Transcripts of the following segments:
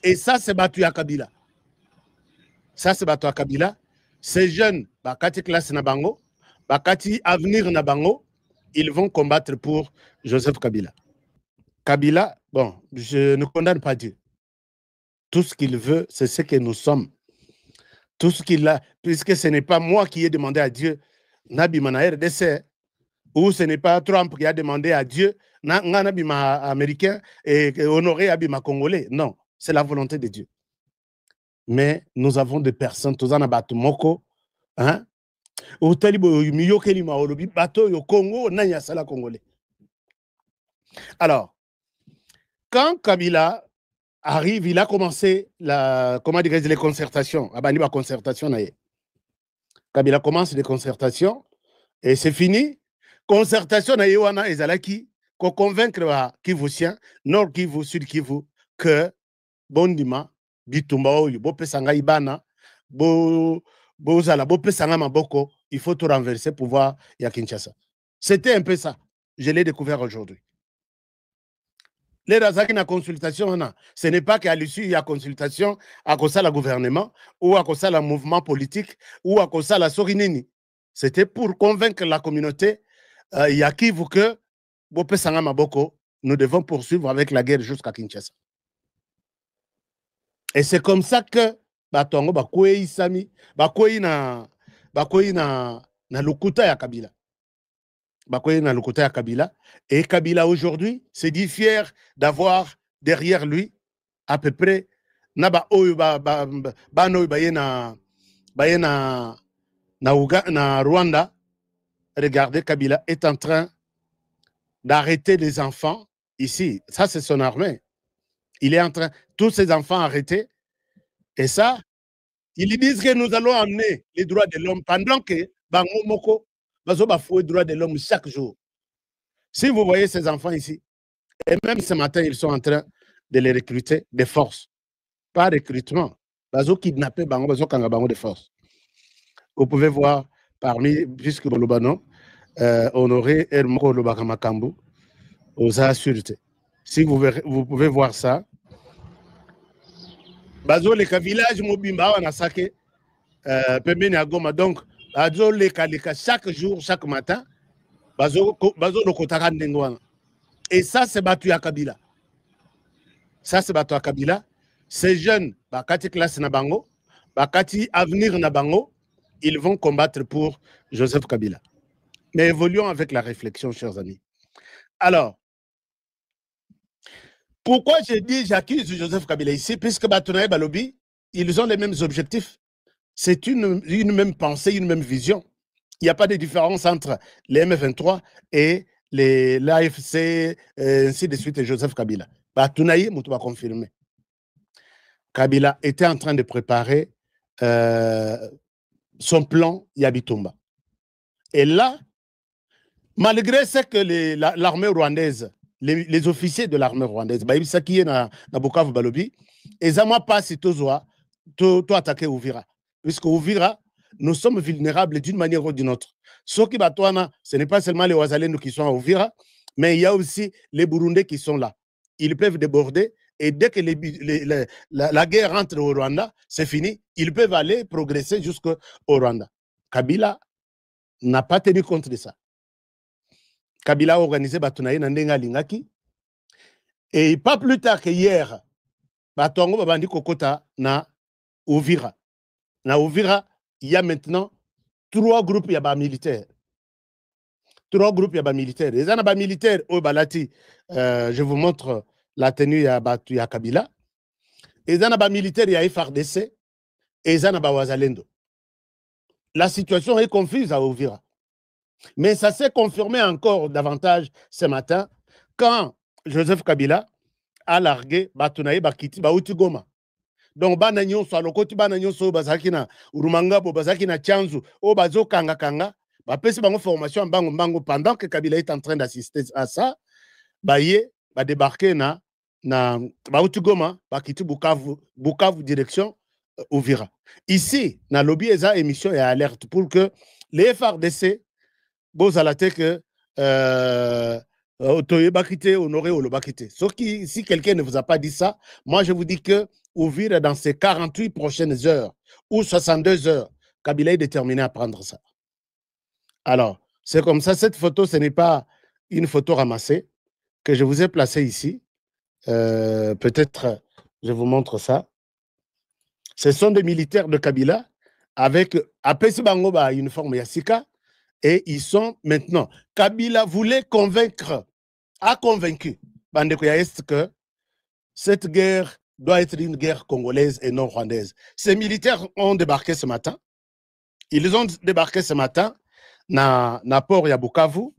Et ça, c'est battu à Kabila. Ça, c'est battu à Kabila. Ces jeunes, Bakati classe Nabango, Bakati avenir Nabango, ils vont combattre pour Joseph Kabila. Kabila, bon, je ne condamne pas Dieu. Tout ce qu'il veut, c'est ce que nous sommes. Tout ce qu'il a, puisque ce n'est pas moi qui ai demandé à Dieu, Nabi Mana RDC, ou ce n'est pas Trump qui a demandé à Dieu, Nabi Ma américain et honoré Abima congolais. Non, c'est la volonté de Dieu. Mais nous avons des personnes, tous en abattu moko, hein? Au talibo miyokeli maolobi bato yo Congo nanya sala congolais. Alors, quand Kabila arrive, il a commencé les concertations. Abani ba concertation na ye. Kabila commence les concertations et c'est fini. Concertation na ye wana ezalaki ko convaincre ba Kivusien, Nord Kivu, Sud Kivu que bondima bitumba oyo bo pesanga ibana bo zala bo pesanga maboko, il faut tout renverser pouvoir ya Kinshasa. C'était un peu ça. Je l'ai découvert aujourd'hui. Les razaki na consultation, ce n'est pas qu'à l'issue il y a consultation à cause de la gouvernement ou à cause de la mouvement politique ou à cause de la sorinini. C'était pour convaincre la communauté il y a qui vous que nous devons poursuivre avec la guerre jusqu'à Kinshasa. Et c'est comme ça que batongo bakwei sami bakwei na lukuta ya Kabila. Et Kabila aujourd'hui se dit fier d'avoir derrière lui à peu près na Rwanda. Regardez, Kabila est en train d'arrêter les enfants ici. Ça, c'est son armée. Il est en train, tous ces enfants arrêtés. Et ça, ils disent que nous allons amener les droits de l'homme pendant que Bango Moko va fouer les droits de l'homme chaque jour. Si vous voyez ces enfants ici, et même ce matin, ils sont en train de les recruter de force. Pas recrutement. Bazo kidnappé Bango, Bazo Kanga Bango de force. Vous pouvez voir parmi, puisque Bolobano, Honoré Hermoko Lobakamakambu, aux assuretés. Si vous pouvez voir ça, Bazo leka village Mobimba wana sake pembeni ya Goma, donc Bazo leka chaque jour, chaque matin, Bazo lokotaka ndengo wana. Et ça c'est battu à Kabila. Ça c'est battu à Kabila. Ces jeunes, Bakati classe Nabango, Bakati avenir Nabango, ils vont combattre pour Joseph Kabila. Mais évoluons avec la réflexion, chers amis. Alors, pourquoi j'ai dit j'accuse Joseph Kabila ici? Puisque Batonaï Balobi, ils ont les mêmes objectifs. C'est une même pensée, une même vision. Il n'y a pas de différence entre les M23 et l'AFC, ainsi de suite, et Joseph Kabila. Batonaï, Moutou va confirmer. Kabila était en train de préparer son plan Yabitumba. Et là, malgré ce que l'armée rwandaise, les officiers de l'armée rwandaise, ça qui est na Bukavu Balobi, et ça m'a pas si toi attaquer Ouvira. Puisque Ouvira, nous sommes vulnérables d'une manière ou d'une autre. Ce n'est pas seulement les Ouazalènes qui sont à Ouvira, mais il y a aussi les Burundais qui sont là. Ils peuvent déborder et dès que la guerre entre au Rwanda, c'est fini, ils peuvent aller progresser jusqu'au Rwanda. Kabila n'a pas tenu compte de ça. Kabila a organisé Batunaï Nandenga Lingaki. Et pas plus tard que hier, Batongo Babandi Kokota na Ouvira. Na Ouvira, il y a maintenant 3 groupes militaires. 3 groupes militaires. Les anaba militaires au Balati, je vous montre la tenue ya Kabila. Les anaba militaires, il y a FRDC et les anaba Wazalendo. La situation est confuse à Ouvira. Mais ça s'est confirmé encore davantage ce matin quand Joseph Kabila a largué Batunaï Bakiti Bauti Goma. Donc, Banagnon, soit le côté Banagnon, soit Bazakina, Urumanga, Bazakina, Tianzu, ou Bazo Kanga Kanga, Bapesi Bango formation en Bango pendant que Kabila est en train d'assister à ça, Baye, va débarquer na Bauti Goma, Bakiti Bukavu direction Ouvira. Ici, na lobby eza émission et alerte pour que les FRDC Bozalate que Honoré Olobakite. Si quelqu'un ne vous a pas dit ça, moi je vous dis que Ouvir dans ces 48 prochaines heures ou 62 heures, Kabila est déterminé à prendre ça. Alors, c'est comme ça, cette photo, ce n'est pas une photo ramassée que je vous ai placée ici. Peut-être, je vous montre ça. Ce sont des militaires de Kabila avec Apesi Bangoba, uniforme Yassika, et ils sont maintenant. Kabila voulait convaincre, a convaincu Bandeko Est que cette guerre doit être une guerre congolaise et non rwandaise. Ces militaires ont débarqué ce matin. Ils ont débarqué ce matin na port ya Bukavu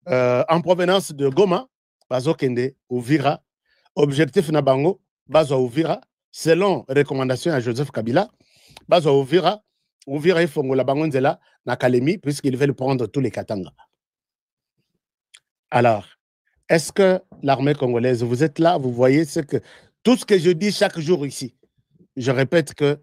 en provenance de Goma, Bazokende, Uvira. Objectif na bango, Bazo Uvira, selon recommandation à Joseph Kabila, Bazo Uvira, Uvira Fongola Bangonzela, na Kalemi, puisqu'ils veulent prendre tous les Katanga. Alors, est-ce que l'armée congolaise, vous êtes là, vous voyez tout ce que je dis chaque jour ici, je répète que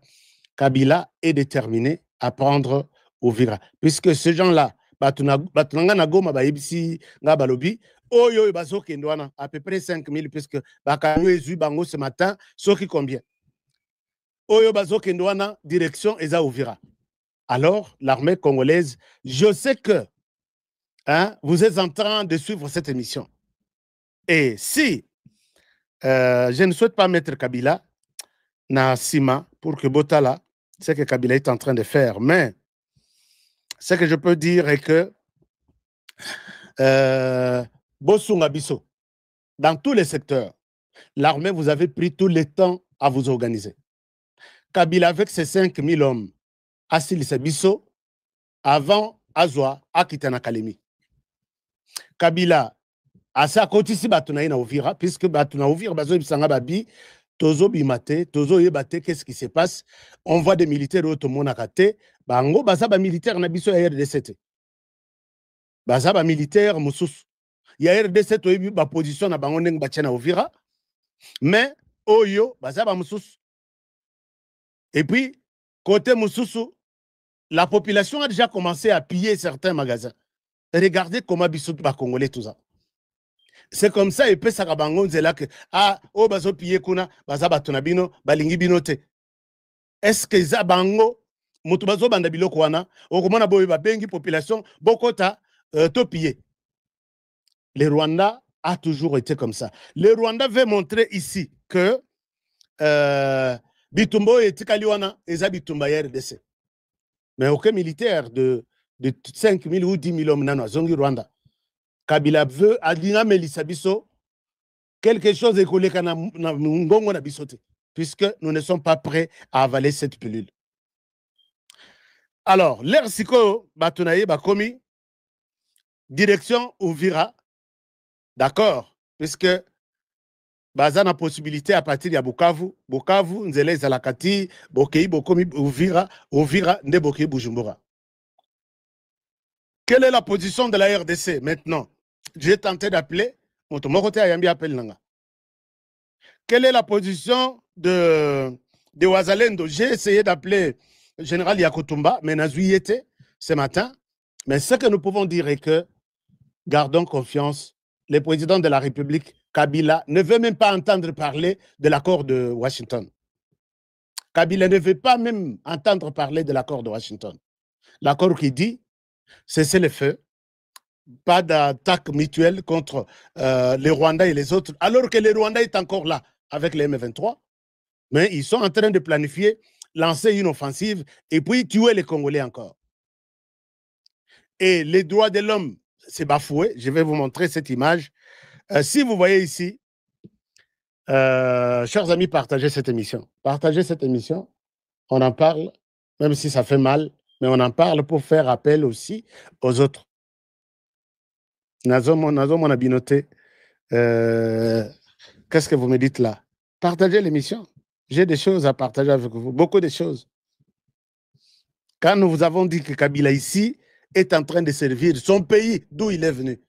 Kabila est déterminé à prendre Uvira. Puisque ces gens-là, Batunanga Nagoma, Baibisi, Ngabalobi, Oyo Bazo Kendwana, à peu près 5000, puisque Bakano Ezu Bango ce matin, ce qui combien? Oyo Bazo Kendwana, direction Eza Uvira. Alors, l'armée congolaise, je sais que vous êtes en train de suivre cette émission. Et si je ne souhaite pas mettre Kabila na Sima pour que Botala, ce que Kabila est en train de faire, mais ce que je peux dire est que Bosunga Bisso, dans tous les secteurs, l'armée, vous avez pris tout le temps à vous organiser. Kabila, avec ses 5000 hommes, Assilisa Bisso, avant Azwa, Akitana Kalemi. Kabila, Asa Kotisi Batuna na Uvira, puisque Batuna Uvira, Bazo Ibsanga Babi, Tozo Bimate, Tozo Yebate, qu'est-ce qui se passe? On voit des militaires au Tomonakate, Bango, Bazaba militaire Nabiso RDCT. Bazaba militaire Moussous. Il y a RDC toyebi ba position na bango ndenge batiana Uvira, mais Oyo Bazaba Moussous. Et puis côté Moussous, la population a déjà commencé à piller certains magasins. Regardez comment bisou ba congolais tout ça. C'est comme ça et peut ça bango nzela que o bazo piller kuna bazaba tunabino balingi binote. Est-ce que za bango mutu bazo banda biloko wana okomona boye ba bengi population bokota to piller. Le Rwanda a toujours été comme ça. Le Rwanda veut montrer ici que Bitumbo et Tikaliwana et Bitumba RDC. Mais aucun militaire de 5 000 ou 10 000 hommes dans le Rwanda. Kabila veut Adina Melissa Bisso quelque chose de collé na Bissote, puisque nous ne sommes pas prêts à avaler cette pilule. Alors, l'air siko Batunaye Bakomi, direction Uvira. D'accord, puisque baza na possibilité à partir de Bukavu, Nzele Zalakati, Bokei Bokomi Uvira, Nde Bokei Bujumbura. Quelle est la position de la RDC maintenant? J'ai tenté d'appeler, quelle est la position de Ouazalendo? J'ai essayé d'appeler le général Yakutumba, mais Nazui était ce matin. Mais ce que nous pouvons dire est que gardons confiance. Le président de la République, Kabila, ne veut même pas entendre parler de l'accord de Washington. Kabila ne veut pas même entendre parler de l'accord de Washington. L'accord qui dit cessez le feu, pas d'attaque mutuelle contre les Rwandais et les autres, alors que les Rwandais est encore là avec les M23, mais ils sont en train de planifier, lancer une offensive et puis tuer les Congolais encore. Et les droits de l'homme, c'est bafoué. Je vais vous montrer cette image. Si vous voyez ici, chers amis, partagez cette émission. Partagez cette émission. On en parle, même si ça fait mal, mais on en parle pour faire appel aussi aux autres. Nazo mon abinoté. Qu'est-ce que vous me dites là? Partagez l'émission. J'ai des choses à partager avec vous, beaucoup de choses. Quand nous vous avons dit que Kabila ici est en train de servir son pays d'où il est venu,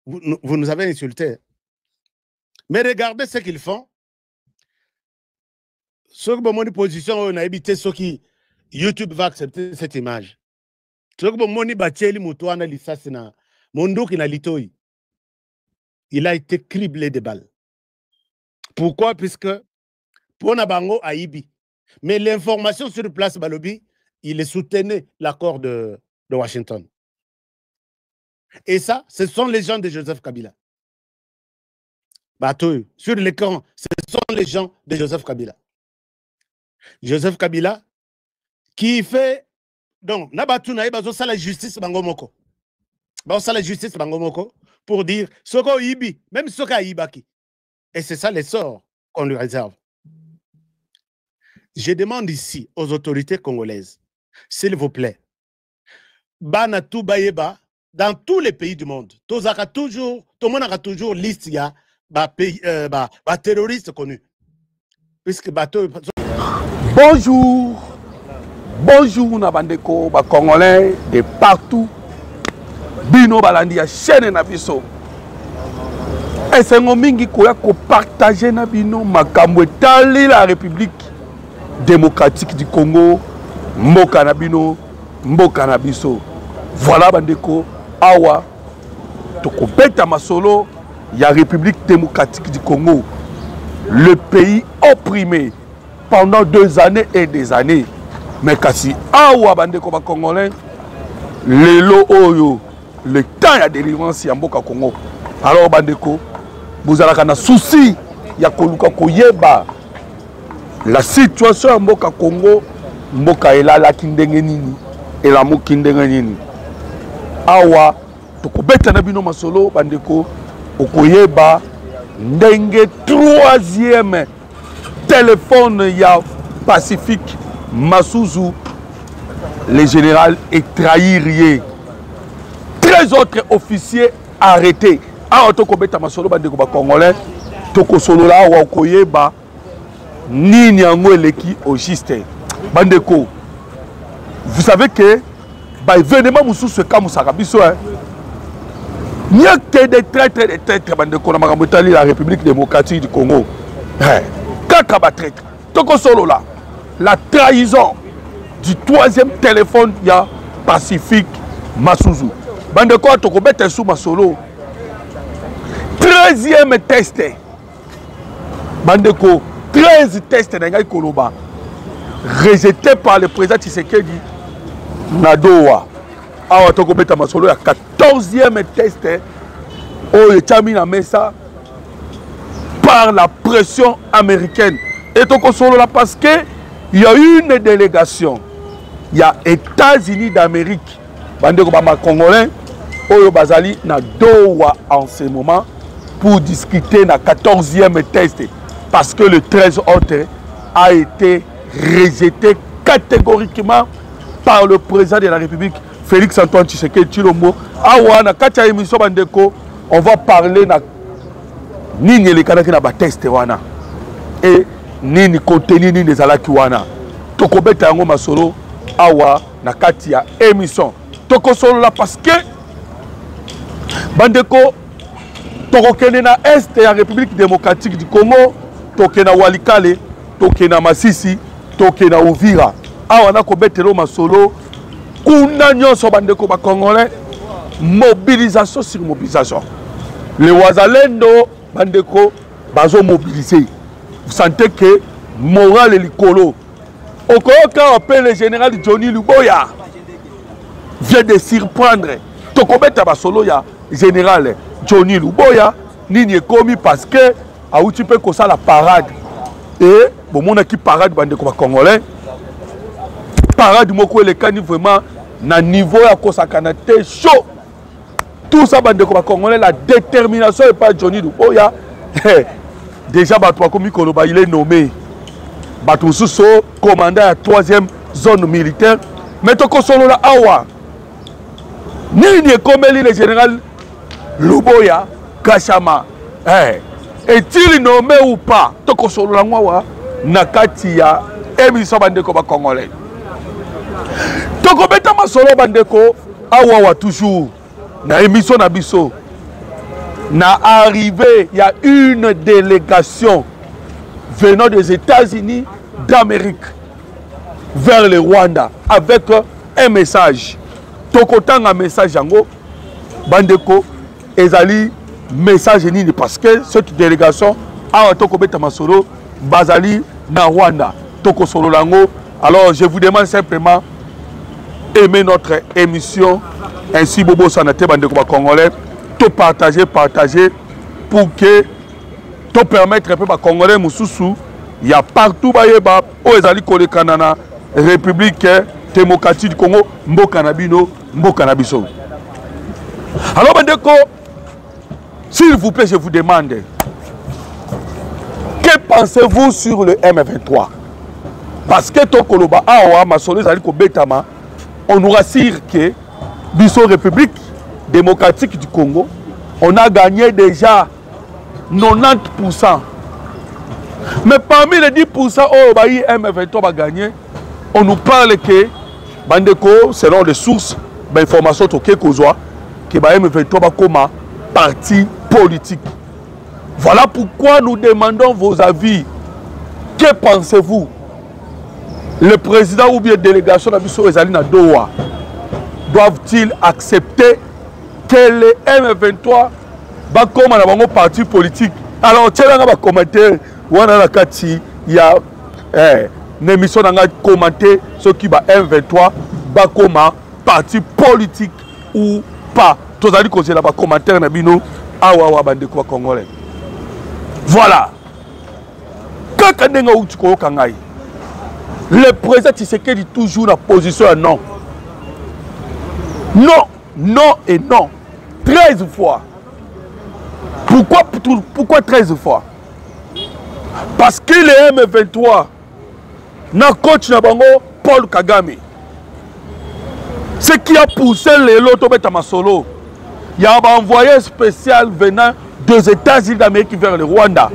vous nous avez insultés. Mais regardez ce qu'ils font. Ceux qui ont une position, on a évité ceux qui YouTube va accepter cette image. Ceux qui ont une bacheli mutuana lisasina, munduki na litoi. il a été criblé de balles. Pourquoi? Puisque pour Nabango Haïbi. Mais l'information sur place, Balobi, il soutenait l'accord de Washington. Et ça, ce sont les gens de Joseph Kabila. Bateau, sur l'écran, ce sont les gens de Joseph Kabila. Joseph Kabila, qui fait... Donc, Nabatu Naïba, ça la justice Bangomoko. Ça la justice Bangomoko pour dire, Soko Ibi, même Soka Ibaki. Et c'est ça les sorts qu'on lui réserve. Je demande ici aux autorités congolaises, s'il vous plaît, Banatou Bayeba, dans tous les pays du monde, tout le monde a toujours liste, il y a terroristes connus. Puisque Bonjour, bonjour Nabandeko, Congolais de partout. Bino Balandi a chaîne Nabiso. Et c'est un mingi qui a partagé Nabino, Makambo Tali, la République démocratique du Congo, Mboka Nabino, Mboka Nabiso. Voilà Bandeko, Awa, Tokobeta Masolo, il y a République démocratique du Congo, le pays opprimé pendant 2 années et des années. Mais kasi Awa Bandeko ba Congolais, Lelo Oyo, le temps de délivrance y a Mboka Congo. Alors Bandeko, vous avez un souci, il y a Koluka Koyeba. La situation à Mboka Congo, Mboka Elala Kindengenini, Elamu Kindengenini. Awa, Tokobeta Nabino Masolo, Bandeko, Okoyeba, Ndenge 3e téléphone ya Pacifique, Masuzu, le général est trahirier. 13 autres officiers arrêtés. Awa Tokobeta Masolo, Bandeko Congolais, Tokosolola, Awa Okoyeba, Nini Yango Eleki au juste. Bandeko, vous savez que l'événement Moussou se casse Moussakabiso. Il n'y a que des traîtres, Bandeko, dans la République démocratique du Congo. Kakaba traître. Toko solo là. La trahison du 3e téléphone, il y a Pacifique Masuzu. Bandeko, Toko Bete sous Masolo. 13e test. Bandeko. 13 tests de Koloba rejetés par le président Tshisekedi Nadoa. Awa toko beta masolo ya 14e test au Chamina Mesa par la pression américaine. Et toko solo là parce que il y a une délégation, il y a États-Unis d'Amérique, bandeko ba congolais oyo bazali na Doha en ce moment pour discuter na 14e test. Parce que le 13 autres a été rejeté catégoriquement par le président de la République, Félix Antoine Tshisekedi Tshilombo. Awa na katia émission bandeko, on va parler na nini le kanaki na ba test wana et nini contenu nini ezalaki wana. Tokobeta yango masolo awa na katia émission. Toko solo là parce que bandeko tokokende na est ya République démocratique du Congo. Tokena Walikale, Tokena Masisi, Tokena Uvira. Awa na kobetelo masolo. Kuna nyonso bandeko ba Congolais. Mobilisation sur mobilisation. Les Wazalendo bandeko bazo mobiliser. Vous sentez que moral et likolo. Okoka appelle le général Johnny Luboya vient de surprendre. Tokobeta basolo ya général Johnny Luboya nini ekomi parce que a où tu peux que ça la parade et bon mon équipe parade bandeko ba Congolais parade moko le cani vraiment na niveau ya kosakana te chaud tout ça bandeko ba Congolais la détermination et pas Johnny Luboya déjà bato comme Koloba il est nommé bato sous commandant à 3e zone militaire mais toko solo la awa nini ekomeli le général Luboya Kashama est-il nommé ou pas? Toko solo la ngwa nakati ya émission bandeko ba Congolais. Toko beta masolo bandeko awa toujours na émission na biso. Na arrivé, il y a une délégation venant des États-Unis d'Amérique vers le Rwanda avec un message. Toko tanga message yango bandeko ezali message nini parce que cette délégation a tokobeta masolo bazali na Rwanda toko solo lango. Alors je vous demande simplement aimer notre émission ainsi bobo sanate bande ko congolais to partager pour que to permettre un peu ba congolais mususu il y a partout bayeba o ezali kolekana na République démocratique du Congo mboka na bino mboka na biso. Alors bandeko, s'il vous plaît, je vous demande, que pensez-vous sur le M23? Parce que Tokoloba Awa Masolo Zaliko Betama, on nous rassure que Bisso République démocratique du Congo, on a gagné déjà 90%. Mais parmi les 10% où M23 va gagner, on nous parle que bandeko, selon les sources d'informations que M23 va comme parti politique. Voilà pourquoi nous demandons vos avis. Que pensez-vous? Le président ou bien délégation d'Abisso Ezalina Doha doivent-ils accepter que le M23 va comme un parti politique? Alors, tiens, on va commenter. Il y a une émission qui a commenté ce qui va M23 va comme un parti politique ou pas. Tous les commentaires congolais. Voilà. Le président Tshisekedi dit toujours la position non. Non, non et non. 13 fois. Pourquoi 13 fois? Parce que le M23 n'a coach Paul Kagame. Ce qui a poussé les lotos à Masolo. Il y a un envoyé spécial venant des États-Unis d'Amérique vers le Rwanda.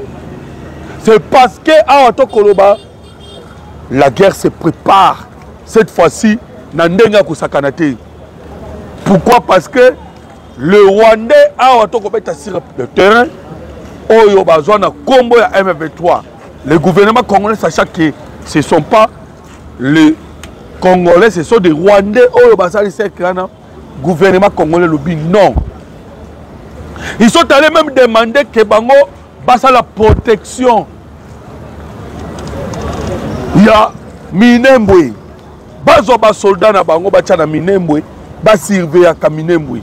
C'est parce que à Otokoloba, la guerre se prépare. Cette fois-ci, Nandenga Kusakanate. Pourquoi? Parce que le Rwandais a Otokobeta sur le terrain. Oyo Bazwana Combo à M23. Le gouvernement congolais, sachant que ce ne sont pas les Congolais, ce sont des Rwandais. Oyo Bazali Sekrana. Gouvernement congolais le dit non. Ils sont allés même demander que Bango basse la protection. Il y a Minembwe. Bazo ba soldat na Bango bacha na Minembwe, ba surveiller à Minembwe.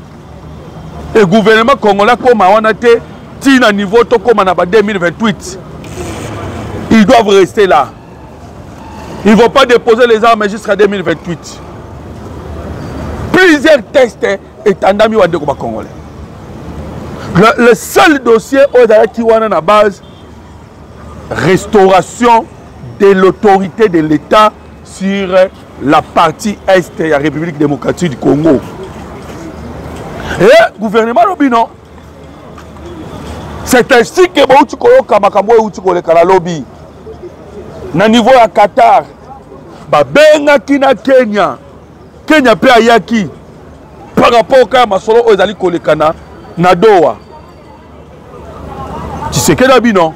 Et le gouvernement congolais comme on a été tina niveau to comme en 2028. Ils doivent rester là. Ils ne vont pas déposer les armes jusqu'à 2028. Plusieurs tests étendus au Congolais. Le seul dossier qui est à la base, restauration de l'autorité de l'État sur la partie est de la République démocratique du Congo. Et le gouvernement Lobino, c'est ainsi que le lobby, na niveau à Qatar, benga kina Kenya pe ayaki par rapport à Masolo Ozali Kolekana na Doha. Tu sais que d'abino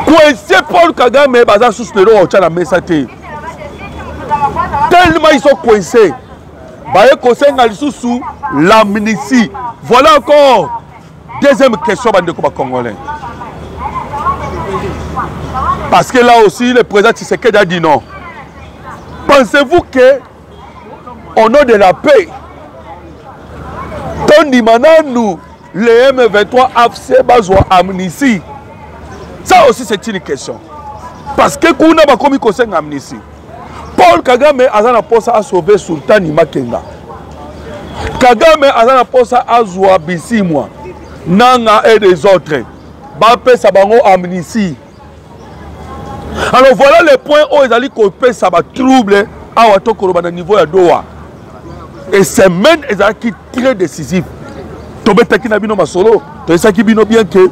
coincé Paul Kagame baza sous le ro na mesate. Tellement ils sont coincés. Baye kosenga lisusu l'amnistie. Voilà encore deuxième question bande ko ba congolais. Parce que là aussi le président Tshisekedi a dit non. Pensez-vous que au nom de la paix, Tony Mananou, le M23 AFC Bazoua amnistie? Ça aussi c'est une question. Parce que quand on a commis une amnistie, Paul Kagame a la posa à sauver Sultan Makenga. Kagame a la posa à Zoua Bissimwa, Nanga et des autres. Bapé Sabango amnistie. Alors voilà le point où ils allaient couper ça va troubler à Watokoroba niveau de Doha. Et c'est même qui très décisif. Tobeta Kinabino Masolo, ça qui bino bien que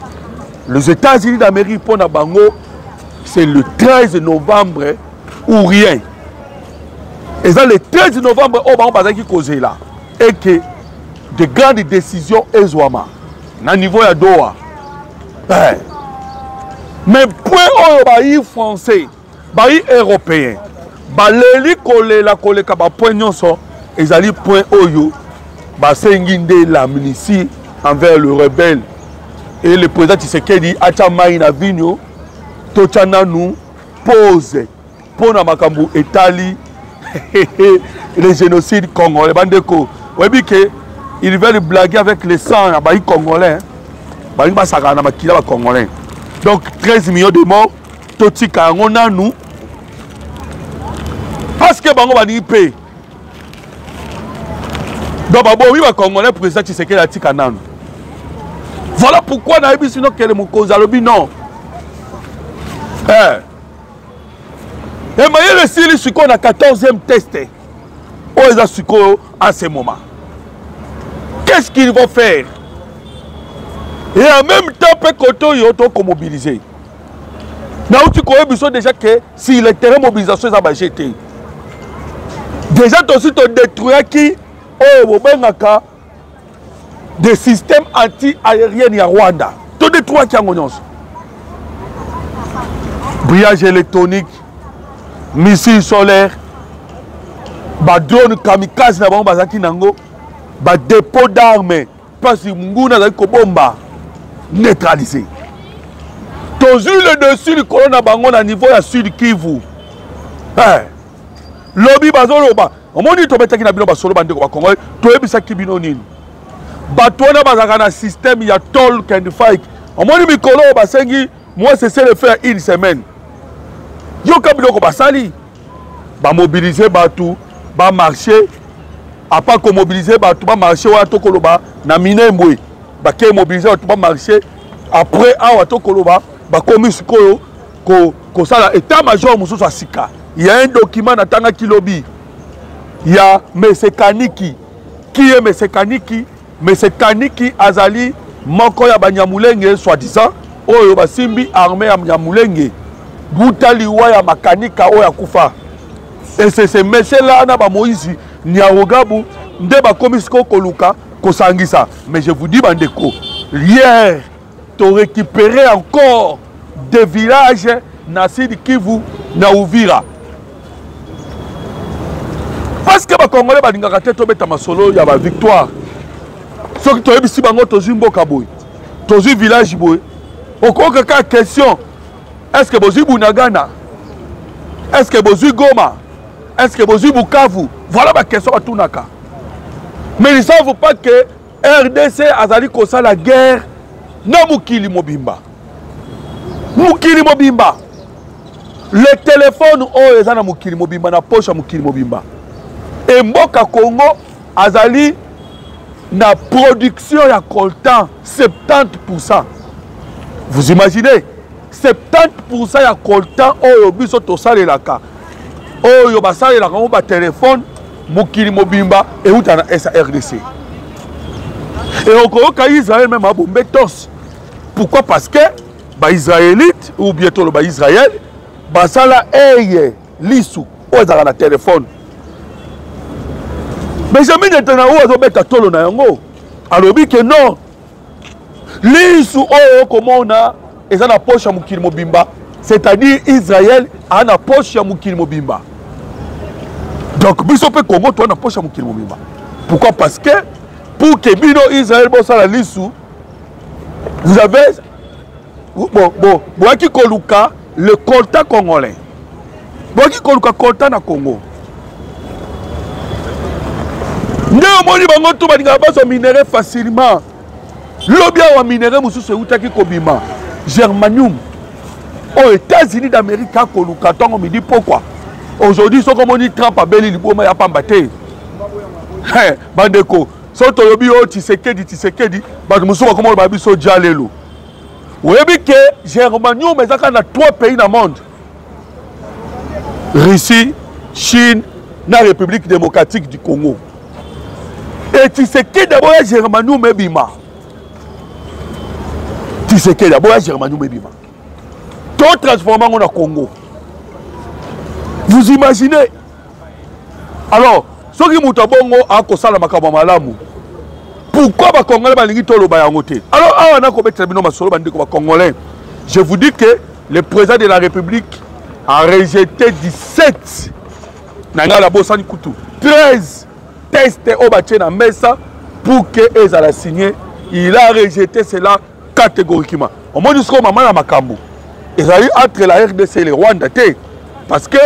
les États-Unis d'Amérique pour Nabango, c'est le 13 novembre ou rien. Et ça le 13 novembre au Bamba qui cause là. Et que de grandes décisions Ezouama, na niveau de Doha. Mais point où français, européen, les point point oyo, l'amnistie envers le rebelle. Et le président Tshisekedi acha mai na vigno tochana nous pose pour na makambu etali le génocide congolais bandeko. Webi que ils veulent blaguer avec les sangs na baï congolais. Baï basaka na makila ba congolais. Donc 13 millions de morts totika ngona nous parce que bango bani paye. Donc oui ba congolais président Tshisekedi atika nanu. Voilà pourquoi na yebi sino kele mokonzi alobi non. Et maye le sili siko na 14e test. Oza siko en ce moment. Qu'est-ce qu'ils vont faire? Et en même temps pe koto yo to ko mobiliser. Na uti ko yebi déjà que si le terrain mobilisation za ba jeté. Déjà aussi to détruire qui bobengaka des systèmes anti-aériens à Rwanda. Tout détruit qui a brillage électronique, missiles solaires, drone kamikaze na bango bazaki nango, dépôt d'armes, parce que munguna zaki kobomba neutralisé. Toujours le dessus du colonne na bango na niveau ya Sud Kivu. Lobby bazoloba, omoni to betaki na bino basolo bandeko ba Congo, to yebisaki bino nini. Batona bazaka na système ya toll and fight. Omoni mikolo basengi moi c'est le faire une semaine. Yo kabiloko basali ba mobiliser batu, ba marcher à pas ko mobiliser batu ba marcher wa to koloba na Minembwe. Ba ke mobiliser batu ba marcher après awa to koloba ba komi sikoyo ko sala état major mususu asika. Il y a un document dans Tanga Kilobi. Il y a M. Kaniki. Qui est M. Kaniki? M. Kaniki Azali, Moko ya Banyamulenge, soi-disant, Oyo Basimbi, armée ya Banyamulenge, Boutaliwa ya Makanika, Oya Kufa. Et c'est ce monsieur-là, Naba Moïse, Niaogabu, Ndeba Komisko Koluka, Kosangisa. Mais je vous dis, Bandeko, hier, tu as récupéré encore des villages, Nassid Kivu, na Uvira. Parce que les Congolais balingaka te tobeta masolo ya ba victoire. Ce que tu as ici bango tozu mboka boy. Tozu village boy. Okoka ka question. Est-ce que bozu Bunagana? Est-ce que bozu Goma? Est-ce que bozu Bukavu? Voilà ma question à Tunaka. Mais ils ne savent pas que RDC azali kosa la guerre na Mukili Mobimba. Mukili Mobimba. Le téléphone oh ezana Mukili Mobimba na poche Mukili Mobimba. Et Mboka Congo azali na production ya coltan 70%. Vous imaginez 70% ya coltan oyo biso to salelaka. Oyo basalelaka mo ba téléphone Mukili Mobimba et utana SARDC. Et okoyoka Israël même a bombé tous. Pourquoi? Parce que ba Israélites ou bientôt le ba Israël basala eye lisu oza na téléphone. Mais jamais Netanyahu azobeta tolo na yango. Alobi que non. Lisu oyo comment on a eza na poche ya Mukili Mobimba, c'est-à-dire Israël a na poche ya Mukili Mobimba. Donc biso pe Congo to na poche ya Mukili Mobimba. Pourquoi? Parce que pour que bino Israël bossa la lisu, vous avez boaki koluka le coltan congolais. Boaki koluka coltan na Congo. Nous avons minerai facilement. L'obia wa minerai mususu utaki kobima. Germanium. Aux États-Unis d'Amérique, on me dit pourquoi. Aujourd'hui, ce qu'on dit Trump a belli le bouma ya pambate. Bandeko. Soto yobi o Tshisekedi. Bad musuwa comment le babi so jalelo. Vous voyez que Germanium mais ça dans 3 pays dans le monde. Russie, Chine, la République démocratique du Congo. Et Tshisekedi d'abord Germanium ebima. Tshisekedi d'abord Germanium ebima. Tout transformant en Congo. Vous imaginez? Alors, ce qui m'a dit à Kosala Makaba Malamu. Pourquoi les Congolais balingi tolo bayangote? Alors, on a commis terminé ma solo bandeko Congolais. Je vous dis que le président de la République a rejeté 17 nanga bosani kutu 13 tests au bâtiment na mesa pour que ils aient signé il a rejeté cela catégoriquement. Au moins jusqu'au moment de Makambo. Ils ont eu entre la RDC et le Rwanda. Parce que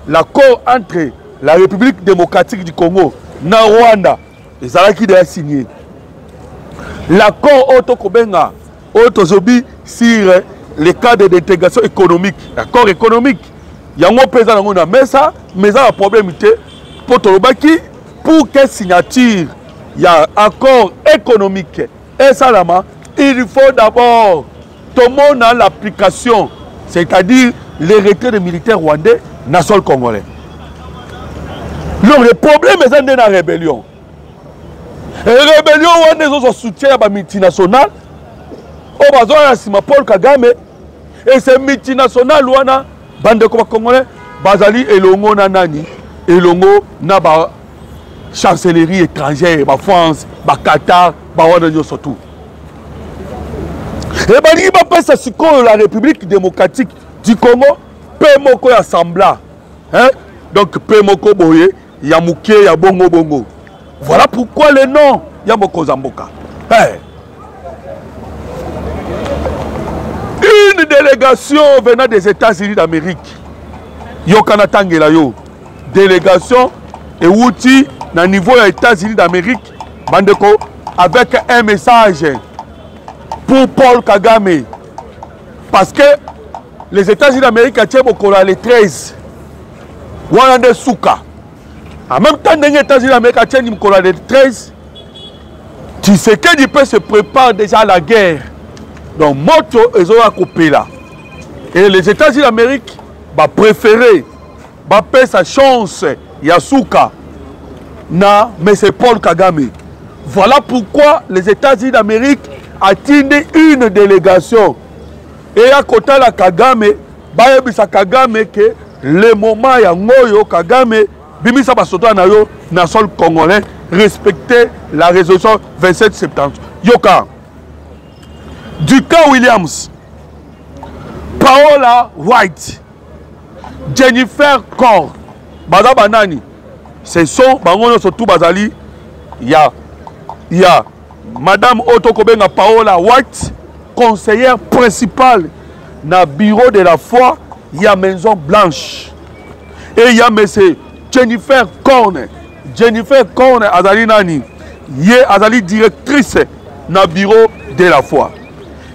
l'accord entre la République démocratique du Congo et le Rwanda, ils ont déjà signé. L'accord Otokobenga, Otozobi sur les cadres d'intégration économique. L'accord économique. Il y a un président qui a mis ça, mais il y a un problème pour quelle signature il y a un accord économique. Et ça, il faut d'abord tout le monde dans l'application, c'est-à-dire les retraits des militaires rwandais dans le sol congolais. Donc le problème est dans la rébellion. La rébellion rwandaise a soutien à la multinationale. Au besoin de Paul Kagame. Et ces multinationales, bande congolais, Bazali et Longo Nanani, et Longo Naba chancellerie étrangère, France, Qatar, surtout. Et Bali Bapesa Siko, la République démocratique du Congo, Pemoko Assembla. Donc Pemoko Boye, Yamouké, Yabongo Bongo. Voilà pourquoi le nom Yamoko Zamboka. Une délégation venant des États-Unis d'Amérique, Yokana Tangela yo, délégation et outil dans le niveau des États-Unis d'Amérique, Bandeko, avec un message pour Paul Kagame. Parce que les États-Unis d'Amérique ont les 13. Wanda Souka. En même temps, les États-Unis d'Amérique ont les 13. Tu sais qu'il peut se préparer déjà à la guerre. Donc, moto ils ont coupé là. Et les États-Unis d'Amérique va préférer, va payer sa chance, Yasuka, na, mais c'est Paul Kagame. Voilà pourquoi les États-Unis d'Amérique attendent une délégation. Et à côté de Kagame, Bayebisa Kagame que le moment ya ngoyo Kagame, Bimisa Basoto na yo na sol congolais, respecter la résolution 27 septembre. Yoka. Ducan Williams, Paola White, Jennifer Kor, Baza Banani, ce sont surtout Bazali. Il y a Madame Otokobenga Paola White, conseillère principale dans le bureau de la foi, il y a Maison Blanche. Et il y a M. Jennifer Korn. Jennifer Korn Azali Nani, il est Azali directrice dans le bureau de la foi.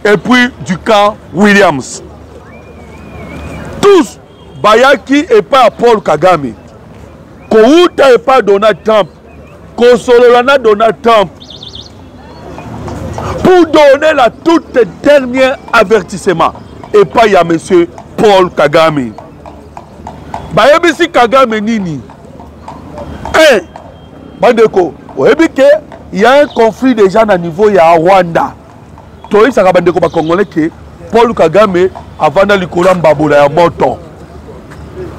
Et puis Ducan Williams. Tous, Bayaki et pas Paul Kagame. Kouta et pas Donald Trump. Kosololana Donald Trump. Pour donner la toute dernière avertissement. Et pas il y a M. Paul Kagame. Bayabisi Kagame Nini. Bandeko, il y a un conflit déjà à niveau il y a Rwanda. Toi, ça va bandeko ba Congolais que Paul Kagame avant d'aller courir Babola ya moto.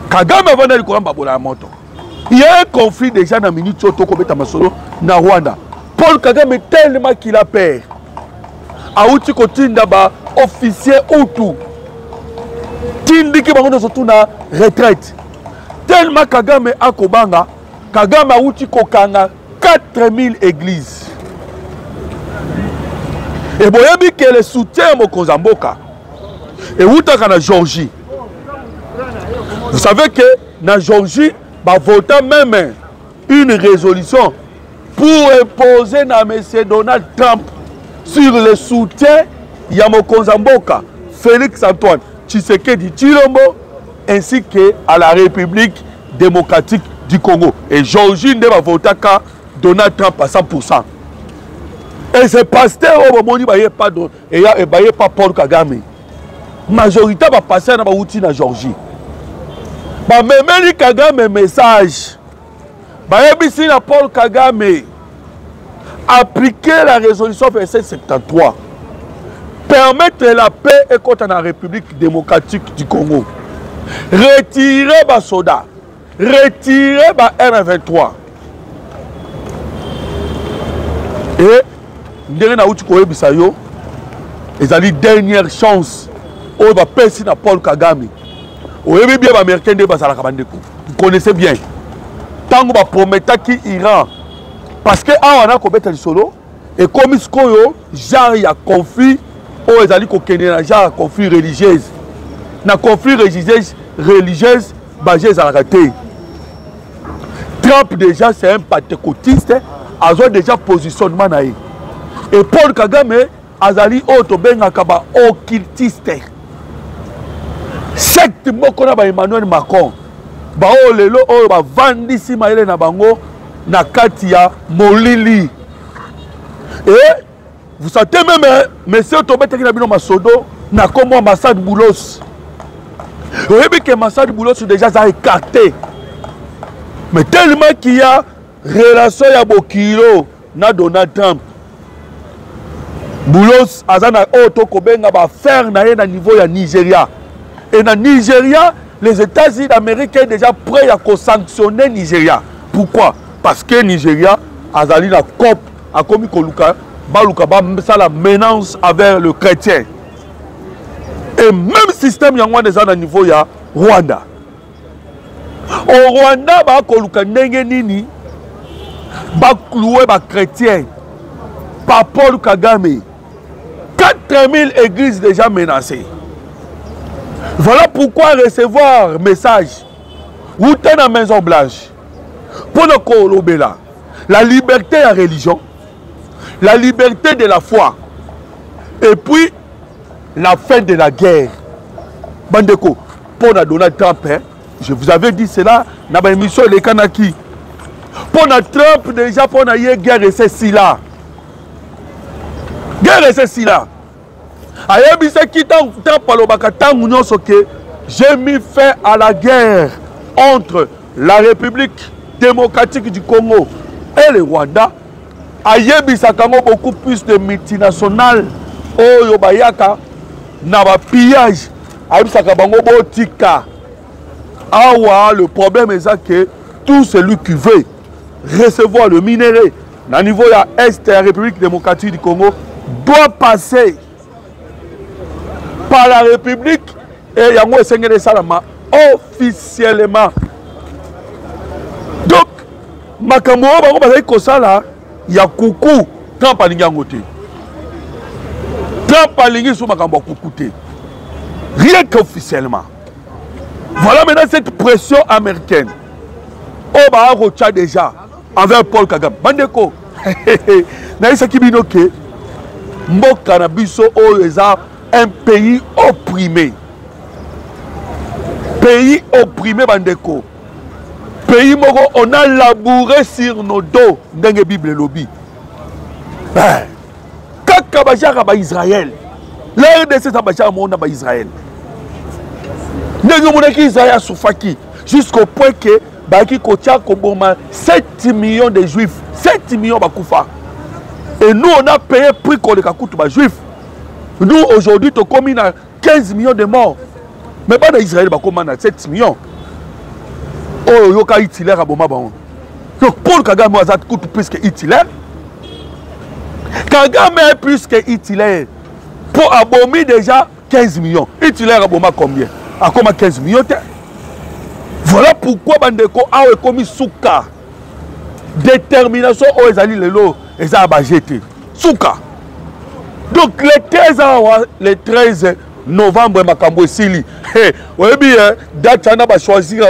Kagame avant d'aller courir Babola ya moto. Il y a un conflit déjà dans minute Choto Kobeta Masolo na Rwanda. Paul Kagame tellement qu'il a peur. Aouti kotinda ba officier Hutu. Tindi ki bango surtout na retraite. Tellement Kagame akobanga, Kagame aouti kokanga 4000 églises. Et boyebi que le soutien Mokozamboka et Outaka na Georgie. Vous savez que na Georgie va voter même une résolution pour imposer na M. Donald Trump sur le soutien ya Mokozamboka, Félix Antoine Tshisekedi Tshilombo ainsi que à la République démocratique du Congo. Et Georgie ne va voter qu'à Donald Trump à 100%. Et ces pasteurs au moment où il n'y a pas Paul Kagame. La majorité va passer à la Georgie. Même Kagame message. Si Paul Kagame appliquer la résolution 2773, permettre la paix et contre la République démocratique du Congo. Retirer les soldats. Retirer les R23. Et ndenge na uti koyebisa yo ezali dernière chance oyo bapesi na Paul Kagame oyebi bien baaméricain nde bazalaka bandeko vous connaissez bien ntango baprometaki Iran parce que awa na kobeta lisolo et comme sikoyo genre ya conflit o ezali kokende na genre conflit religieuse na conflit religieuse basé ezalaka te. Trump déjà c'est un pentecôtiste, a déjà positionnement na ye. Et Paul Kagame azali oto bengaka ba occultiste. Secte moko na ba Emmanuel Macron. Ba o lelo o ba vandisi maele na bango na kati ya molili. Et vous sentez même monsieur Tobete qui na bino masodo na kombo ambassade Boulos. Vous voyez que Massad Boulos déjà ça écarté. Mais tellement qu'il y a relation ya Bokilo na Donald Trump. Boulos azana auto kobenga ba faire na na niveau ya Nigeria. Et na Nigeria, les États-Unis d'Amérique sont déjà prêts à sanctionner Nigeria. Pourquoi? Parce que Nigeria azali na COP a commis koluka baluka ba ça la menace avec le chrétien. Et même système yango déjà na niveau ya Rwanda. Au Rwanda ba koluka ndenge nini ba clouer ba chrétien par Paul Kagame. 4000 églises déjà menacées. Voilà pourquoi recevoir message ou t'es dans la Maison Blanche pour le Kolobela, la liberté de la religion, la liberté de la foi et puis la fin de la guerre. Bandeko, pour Donald Trump, hein, je vous avais dit cela dans ma émission Les Kanaki. Pour Trump déjà pour la guerre et c'est là. Guerre et c'est là. J'ai mis fin à la guerre entre la République démocratique du Congo et le Rwanda. Ayebisa kango beaucoup plus de multinationales oyo bayaka na ba pillage. Ayebisa bango botika. Awa le problème est que tout celui qui veut recevoir le minerai na niveau ya est de la République démocratique du Congo doit passer par la République et yango esengeli salama officiellement. Donc makambo bango bazali kosala ya kuku Trump alingi yango te. Trump alingi so makambo kuku te. Rien qu'officiellement. Voilà maintenant cette pression américaine. Oh ba rocha déjà envers Paul Kagame. Bandeko. Na isa kibinoke mboka na biso oyo eza un pays opprimé. Pays opprimé, Bandeko. Pays moko, on a labouré sur nos dos. Dans la Bible lobby. Kaka bajara ba Israël. L'air de cette bajara monde ba Israël. Nengo monaki Israël soufaki. Jusqu'au point que baki kotia koboma 7 millions de juifs. 7 millions bakoufa. Et nous on a payé prix qu'on les kakoutou ba juifs. Nous, aujourd'hui, tu as commis 15 millions de morts. Mais pas d'Israël, tu as commis 7 millions. Oh, il y a Hitler à Boma. Donc, Paul Kagame coûte plus que Hitler. Kagame est plus que Hitler. Pour abomber déjà 15 millions. Hitler à Boma combien? À combien 15 millions? Voilà pourquoi Bandeko a commis Souka. Détermination, oh, ils allaient le lot, ils allaient jeter. Souka. Donc le 13 novembre, Makambo Sili. Oui, bien, date on a choisi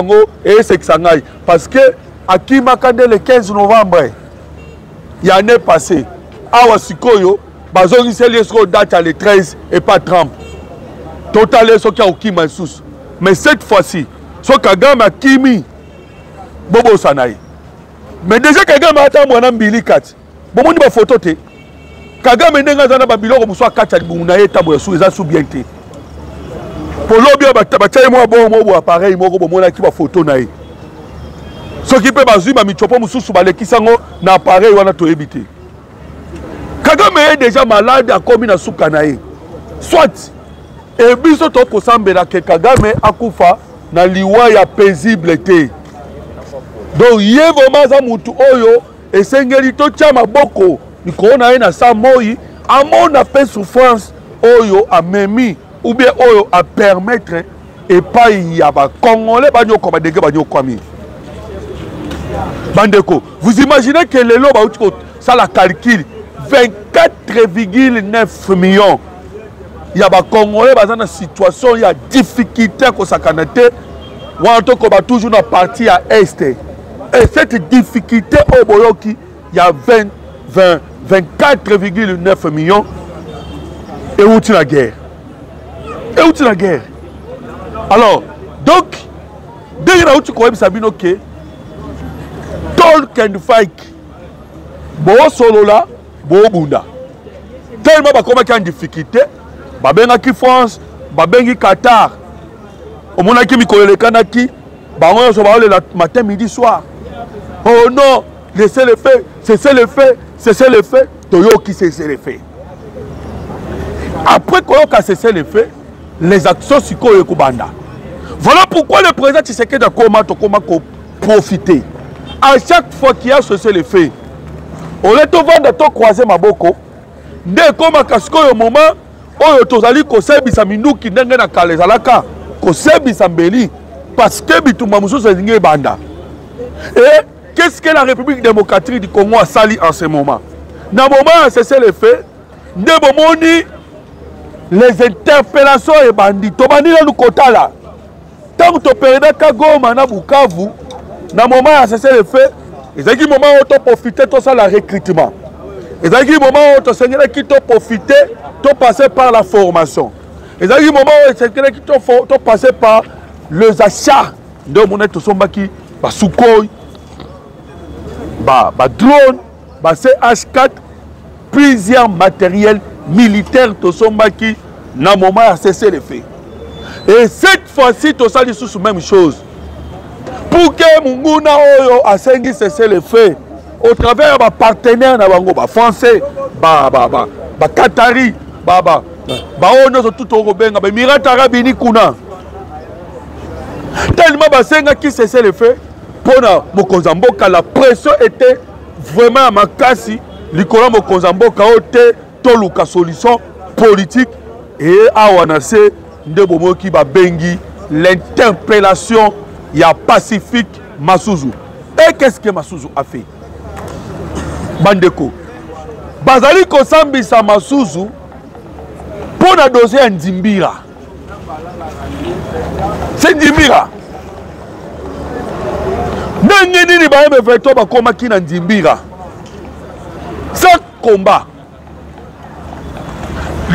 et c'est que ça aille. Parce que à qui Makande le 15 novembre, il y a un année passée. À Wasikoyo, Bazon Iseli date le 13 et pas 30. Total, ce qui a Oki Mansous. Mais cette fois-ci, ce Kagame a Kimi Bobo Sanaï. Mais déjà Kagame a attendu mon ambili 4. Bon, on a photo. Kagame ndenga zana babiloko muswa kacha buna eta boya su eza su bien te. Polobia batabacha mo bo appareil moko bo mona ki ba photo na ye. Soki pe bazui ba michopo mususu balekisango na appareil wana to ebité. Kagame est déjà malade a komi na suka na ye. Soit et biso to ko sambela ke Kagame akufa na liwa ya paisible te. Donc yé vraiment za mutu oyo esengeli to tia maboko. Ni corona na sa moi amon a fait souffrance oyo a memi ou bien oyo a permettre et pas y a ba congolais banyo ko ba dege banyo kwami. Bandeko, vous imaginez que les lots ça la calcul 24,9 millions. Il y a des Congolais dans une situation, il y a difficulté à s'accanter. On a toujours une partie à Est. Et cette difficulté au Boyoki, il y a 24,9 millions. Et où est la guerre? Et où est la guerre? Alors, donc, dès que tu connais Sabino que Tolkien Fike, Bo Solola, Bo Bunda. Tellement qu'il y a une difficulté, Babenaki France, Babengi Qatar, au monde qui me connaît le Kanaki, Baron le matin, midi, soir. Oh non, laissez les faits, cessez les faits, cessez les faits, Toyo qui cessez les faits. Après qu'on a cessé les faits, les actions sont Kubanda. Voilà pourquoi le président Tshisekedi a profité. À chaque fois qu'il y a cessé les faits, on est au vent de ton croisé Maboko. Dès qu'on a cassé au moment où tozali kosebisa minduki ndenge na kale zalaka kosebisa mbeli parce que bitumba mususu elingi banda. Et qu'est-ce que la République démocratique du Congo a sali en ce moment? Dans le moment où cessé les faits, les interpellations et bandits, tobandi na lukota là. Tant que tu perds Goma na Bukavu, dans le moment où cessé les faits, ils ont dit moment où tu profité de ça le recrutement. Ils ont dit moment où tu as profité de passer par la formation. Ils ont dit moment où tu as passé par les achats de monnaie de Sombaki, bah Sukhoi, bah drone, bah CH4, plusieurs matériels militaires de Sombaki, dans le moment où a cessé les faits. Et cette fois-ci, tu as dit la même chose. Pour que Munguna Oyo a cessé les faits, au travers de partenaires français, Qatari, tout au Robenga, Mirata Arabini Kuna. Tellement qui cessé les faits, pour Mokozamboka, la pression était vraiment à ma casse. L'Ikola Mokozamboka a toluka solution politique et à Wanase, Ndebomo qui va bengi l'interpellation. Il y a Pacifique Massouzou. Et qu'est-ce que Massouzou a fait? Bandeko. Bazali Kosambisa Massouzou pour la dossier en Ndimbira. C'est Ndimbira. Nengeni ba me fait toba koma ki na Ndimbira. Ça combat.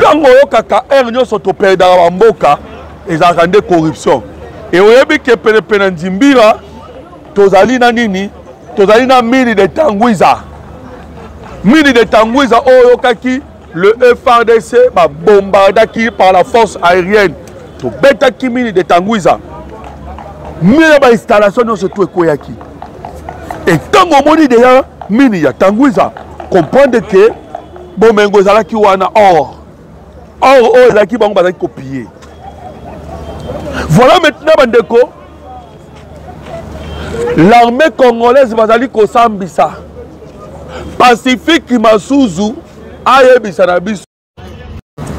Lango yo kaka ernyo soto perdra wa mboka ezakande corruption. Et oyebi ke pene Ndimbira tozali na nini? Tozali na mini de Tangwiza. Mini de Tangwiza oyo kaki le FARDC ba bombardaki par la force aérienne. To betaki mini de Tangwiza. Mini ba installation no se tout ekoyaki. Et tango moni déjà mini ya Tangwiza comprendre que bomengo zalaki wana or zalaki bango bazaki copier. Voilà maintenant, Bandeko, l'armée congolaise va aller Kosambisa. Pacifique Massouzou,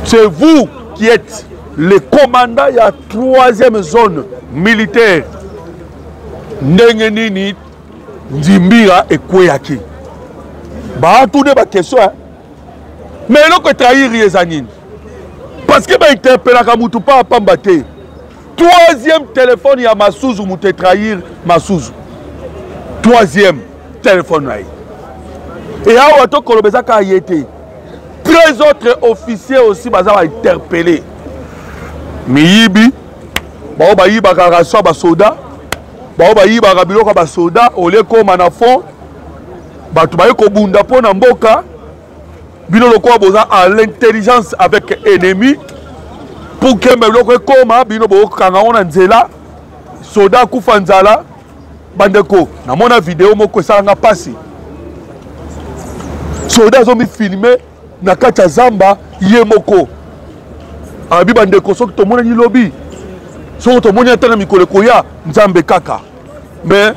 c'est vous qui êtes le commandant de la 3e zone militaire. Nengenini, Ndimbira et Kweyaki. Bah, tout n'est pas question. Mais il faut trahir les anines. Parce que il interpelle à Kamoutou pas à Pambate. 3e téléphone, il y a Massouzou, vous te trahir Massouzou. 3e téléphone. Et à Ouato Kolobezaka a été. 13 autres officiers aussi, ils ont interpellé. Miyibi, Baobayiba Karaswa Basoda, Baobayiba Rabiloka Basoda, Oleko Manafon, Batubayeko Bunda Pona Mboka, Bino Loko Boza à l'intelligence avec ennemi. Pour que me koma bino bo kanga ona nzela soda kufanzala bandeko na mona vidéo moko esanga pasi soda zo mi filmer na kati zamba ye moko abi bandeko soki to mona ni lobby soki to mona tana mikolo koya nzambe kaka mais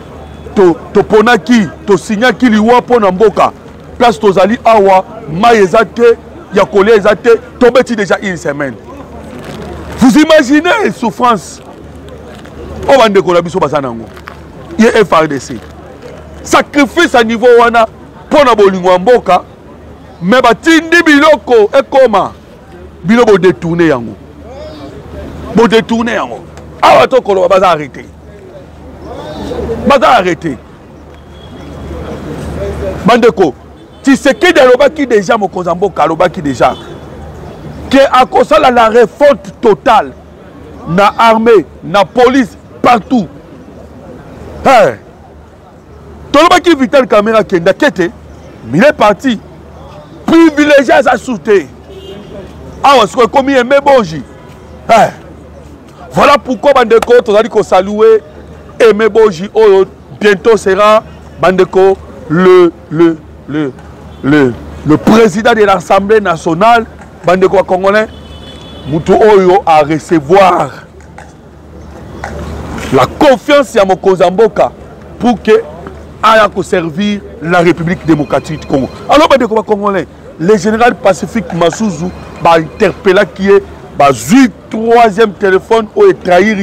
to ponaki to signaki liwa pona mboka place tozali awa maezate ya kolia ezate to beti déjà une semaine. Vous imaginez les souffrances? On va décoller biso basanango. Il y a FARDC. Sacrifice à niveau wana pour na bolingo mboka mais batindi biloko ekoma bino bo détourner yango awa to koloba baza arrêté bandeko Tshisekedi alobaki déjà mokonzi mboka alobaki déjà que à cause de la refonte totale na armée na police partout hey. Tolobaki Vital Kamerhe kenda kete mais il est parti privilégié à sa souté awa siko komi Aimé Bonji hey. Voilà pourquoi bandeko tozali ko saluer Aimé Bonji oyo bientôt sera bandeko le président de l'Assemblée nationale bandeko congolais mutu oyo à recevoir la confiance ya mokonzi mboka pour que aya ko servir la République démocratique du Congo. Alors bandeko congolais, le général Pacifique Massouzou ba interpella qui est ba 3e téléphone au trahir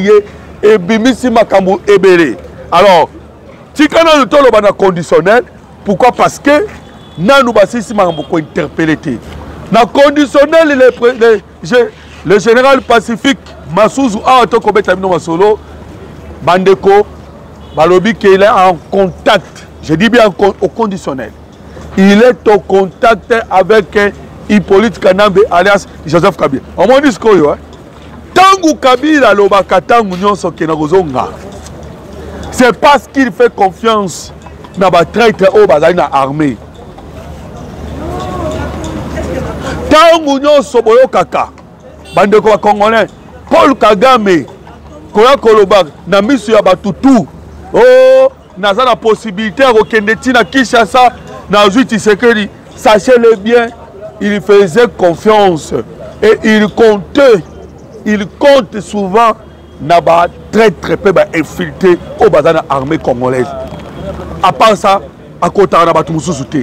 et bimisi makambo ebele. Alors tikana le tolo bana conditionnel, pourquoi? Parce que nanu basisi makambo ko interpeller té. Na conditionnel le général Pacifique Massouzou a to ko beta bino masolo bandeko balobi qu'il est en contact, je dis bien au conditionnel. Il est au contact avec Hippolyte Kanambe alias Joseph Kabila. On m'a dit ce qu'il y a. Tangu Kabila lobaka tangu nyonso kena kozonga. C'est parce qu'il fait confiance na ba traître au bazali na armée. Tangu nyonso boyo kaka. Bandeko ba Congolais, Paul Kagame koya koloba na miso ya batutu. Oh, naza la possibilité à Rokendeti na Kinshasa na Juti Sekeri. Sachez-le bien, il faisait confiance et il compte souvent na ba très peu ba infiltré au bazana armée congolaise. À part ça, à côté na batu mususu te.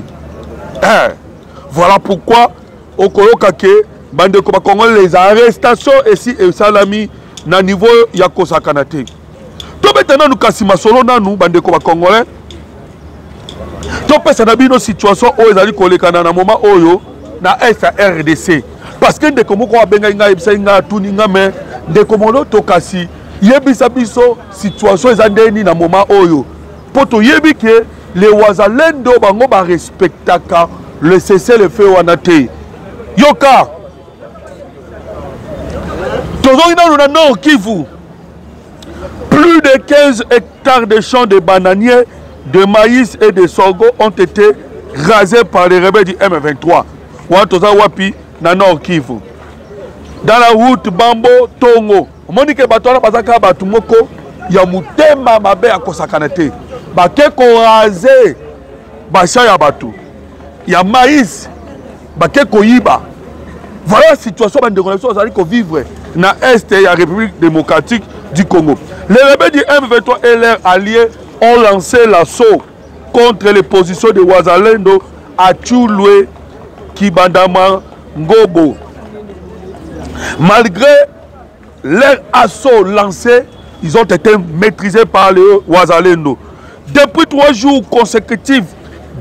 Voilà pourquoi au Kolokake bande ko ba Congolais les arrestations ici et salami na niveau ya kosakanate. To betana nous kasima solo nanu bande ko ba Congolais. To pesa na bino situation o ezali kolekana na moment oyo na RDC parce que ndeko moko abenga nga ebisa nga tuni nga me ndeko mono to kasi yebisa biso situation ezandeni na moment oyo poto yebi ke les wazalendo bango ba respectaka le cessez-le-feu wana te yoka tozongi nanu na Nord Kivu. Plus de 15 hectares de champs de bananiers, de maïs et de sorgho ont été rasés par les rebelles du M23. Wantoza wapi na Nord Kivu. Dans la route Bambo Tongo. Monique Batona bazaka batumoko ya mutema mabe ya kosakanate. Bake ko raser basha ya batu. Ya maïs bake ko yiba. Voilà la situation de connexion qu'on vivre dans l'Est et la République démocratique du Congo. Les rebelles du M23 et leurs alliés ont lancé l'assaut contre les positions de Wazalendo à Tchouloué, Kibandama, Ngobo. Malgré leur assaut lancé, ils ont été maîtrisés par les Wazalendo. Depuis 3 jours consécutifs,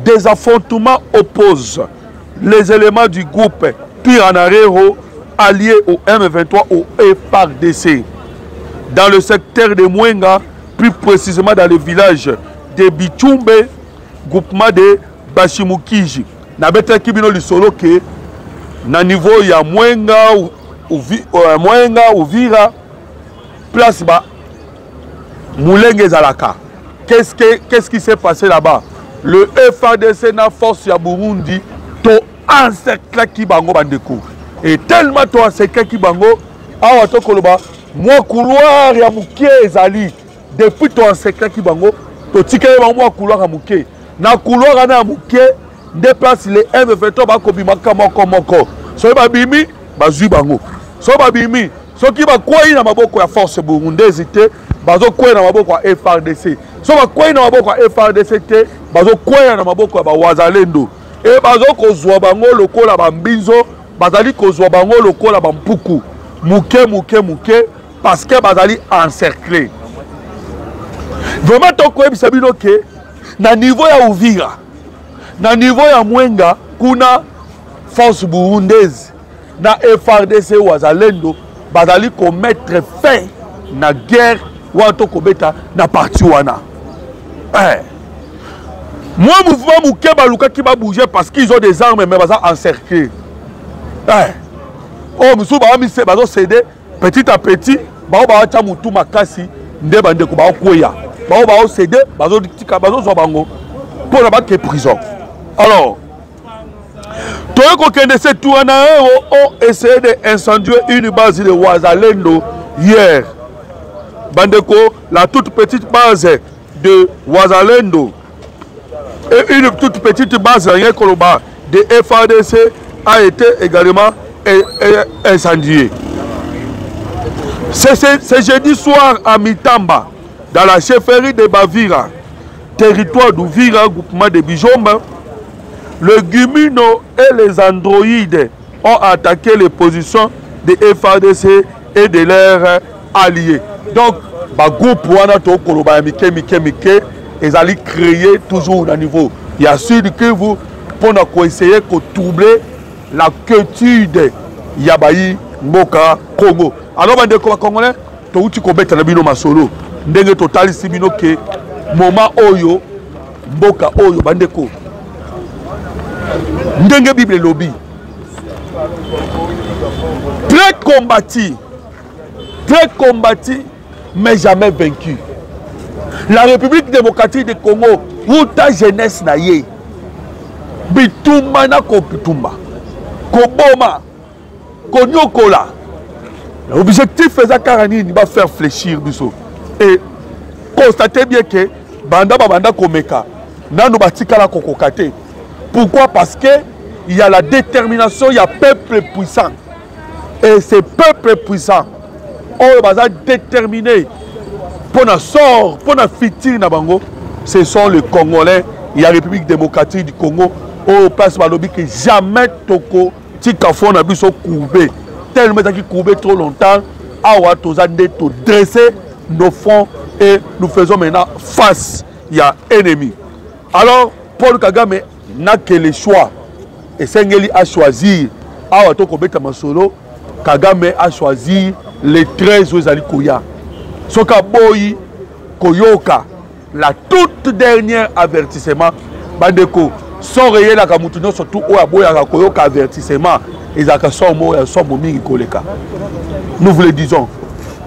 des affrontements opposent les éléments du groupe Piranarero alliés au M23 au FARDC. Dans le secteur de Mwenga, plus précisément dans le village de Bichumbe, groupement de Bashimukiji. Na beta kibino lisolo ke na niveau ya Mwenga ou Vira place ba Moulenge Zalaka. Qu'est-ce qui s'est passé là-bas? Le FARDC na force ya Burundi to encercler Kibango bandeko. Et tellement to encercler Kibango, awa to koloba moi couloir ya mukie ezali depuis to encercler Kibango, to tikele ba moi couloir ya mukie. Na couloir na mukie déplace les M23 ba kobimaka moko. So ba bimi bazui bango. So ba bimi soki ba kwai na maboko ya force burundaise te, bazo kwai na maboko ya FARDC. So ba kwai na maboko ya FARDC te, bazo kwai na maboko ya ba Wazalendo. Et bazo kozwa bango lokola ba mbinzo, bazali kozwa bango lokola ba mpuku. Muke parce que bazali encerclé. Vraiment toko ebisa bino ke na niveau ya Uvira, na niveau ya Mwenga kuna force burundaise na FARDC wazalendo bazali commettre fin na guerre wato kobeta na parti wana. Moi mouvement mouké baluka qui va bouger parce qu'ils ont des armes mais baza encerclés. Oh musu ba mi se bazo céder petit à petit ba ba cha mutu makasi nde bande ko ba koya. Ba ba céder bazo tika bazo zo bango pour la battre prison. Alors toi qu'on de ces ont essayé d'incendier une base de Wazalendo hier. Bandeko, la toute petite base de Wazalendo et une toute petite base rien de FARDC a été également incendiée. C'est jeudi soir à Mitamba, dans la chefferie de Bavira, territoire d'Ouvira, groupement de Bijomba. Le Gumino et les androïdes ont attaqué les positions des FARDC et de leurs alliés. Donc, le groupe Wanato Koloba Mike, ils allaient créer toujours au niveau. Il y a Sud Kivu pour essayer de troubler la quiétude Yabayi Mboka Congo. Alors, les Congolais, tu as combattu le bino masolo. Ndenge total sibino ke moment oyo Mboka oyo bandeko. Ndenge Bible lobby très combattu mais jamais vaincu. La République démocratique du Congo où ta jeunesse na ye bitumba na ko bitumba koboma konyokola. L'objectif faisait carani ni va faire fléchir biso et constatez bien que banda komeka nanu batika la kokokate. Pourquoi? Parce que il y a la détermination, il y a peuple puissant. Et ces peuples puissants ont déterminé pour la sort, pour la fitir na bango, ce sont les Congolais, il y a la République démocratique du Congo, au passe balobi que jamais toko tikafon na biso courbé, tellement qui courbé trop longtemps, awa tozande to dresser nos fronts et nous faisons maintenant face, il y a ennemi. Alors Paul Kagame n'a que le choix. Et Sengeli a choisi, Kagame a choisi les 13 Ozali Koya. Soka Boyi Koyoka, la toute dernière avertissement, Bandeko, sans réel la Kamutuno, surtout Oaboya Koyoka avertissement, et Zakason Moya Somomi Koleka. Nous vous le disons.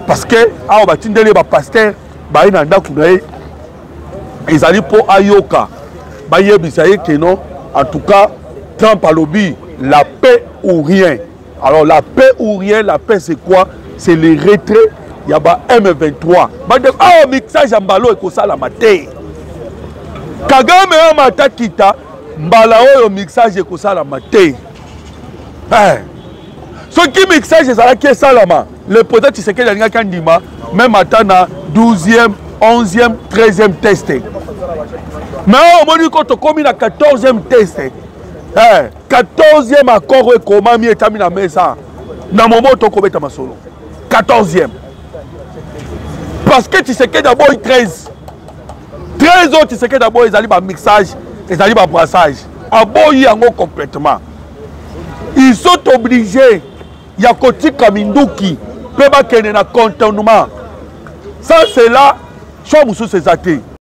Parce que, à Obatindele, pasteur, Bainanda Kunae, ils allaient pour Ayoka. En tout cas, Trump a lobby la paix ou rien. Alors la paix ou rien, la paix c'est quoi? C'est le retrait. Il y a M23. Ah, mixage mbalo et ça la maté. Kagame a mata kita mbalao mixage et ça la maté. Ce qui mixage c'est ça qui salama. Le peut-être c'est que y a kandima même atana 12e, 11e, 13e testé. Mais au moment où on a 14e test, 14e accord et comment mi est à mesa. Dans le moment où on a solo. 14e. Parce que tu sais que d'abord 13. 13 autres, tu sais que d'abord ils allaient un mixage, ils allaient un brassage. D'abord ils ont complètement. Ils sont obligés. Il y a Koti Kaminduki. Peut pas qu'il y ait un contournement. Ça c'est là, je suis athées.